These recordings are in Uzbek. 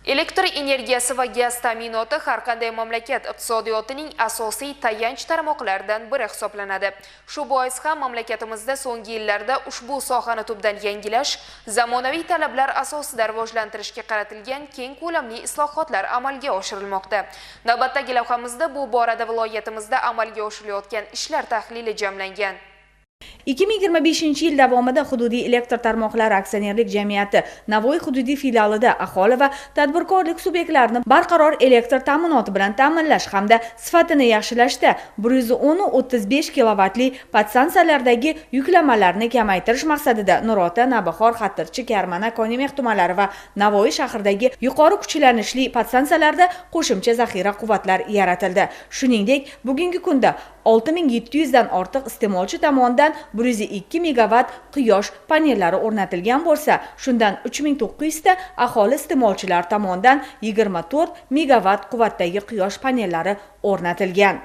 Elektr energiyasi va gaz ta'minoti har qanday mamlakat iqtisodiyotining asosiy tayanch tarmoqlaridan biri hisoblanadi. Shu bois ham mamlakatimizda so'nggi yillarda ushbu sohani tubdan yangilash, zamonaviy talablar asosida rivojlantirishga qaratilgan keng ko'lamli islohotlar amalga oshirilmoqda. Navbatdagi lavhamizda bu borada viloyatimizda amalga oshirilayotgan ishlar tahlili jamlangan. 2025 yil davomida hududiy elektr tarmoqlari aksionerlik jamiyati Navoiy hududiy filialida aholi va tadbirkorlik subyektlarini barqaror elektr ta'minoti bilan ta'minlash hamda sifatini yaxshilashda 110-35 kilovatli podstansiyalardagi yuklamalarni kamaytirish maqsadida Nurota, Navbahor, Xatirchi, Karmana, Konimex tumanlari va Navoiy shahridagi yuqori kuchlanishli podstansiyalarda qo'shimcha zaxira quvvatlar yaratildi. Shuningdek, bugungi kunda 6700 dan ortiq iste'molchi tomonidan 102 megavat quyosh panellari o'rnatilgan bo'lsa, shundan 3900 ta aholi iste'molchilar tomonidan 24 megavat quvvatdagi quyosh panellari o'rnatilgan.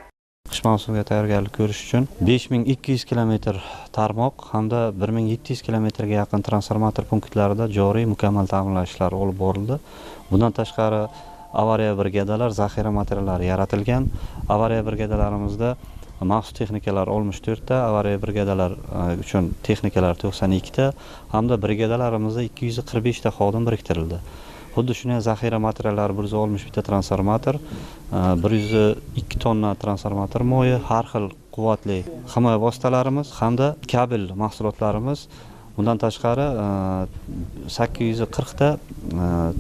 Qish mavsumiga tayyorgarlik ko'rish uchun 5200 kilometr tarmoq hamda 1700 kilometrga yaqin transformator punktlarida joriy mukammal ta'minlash ishlari olib borildi. Bundan tashqari avariya brigadalar, zaxira materiallari yaratilgan. Avariya brigadalarimizda maxsus texnikalar 64 ta, avariya brigadalar uchun texnikalar 92 ta hamda brigadalarimizda 245 ta xodim biriktirildi. Xuddi shunday zaxira materiallari 161 ta transformator, 102 tonna transformator moyi, har xil quvvatli himoya vositalarimiz hamda kabel mahsulotlarimiz. Bundan tashqari 840 ta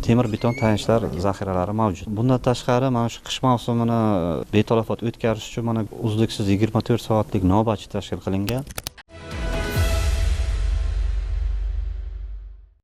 temir beton tayanchlar zaxiralari mavjud. Bundan tashqari mana shu qish mavsumini betalofat o'tkazish uchun mana uzluksiz 24 soatlik navbatchi tashkil qilingan.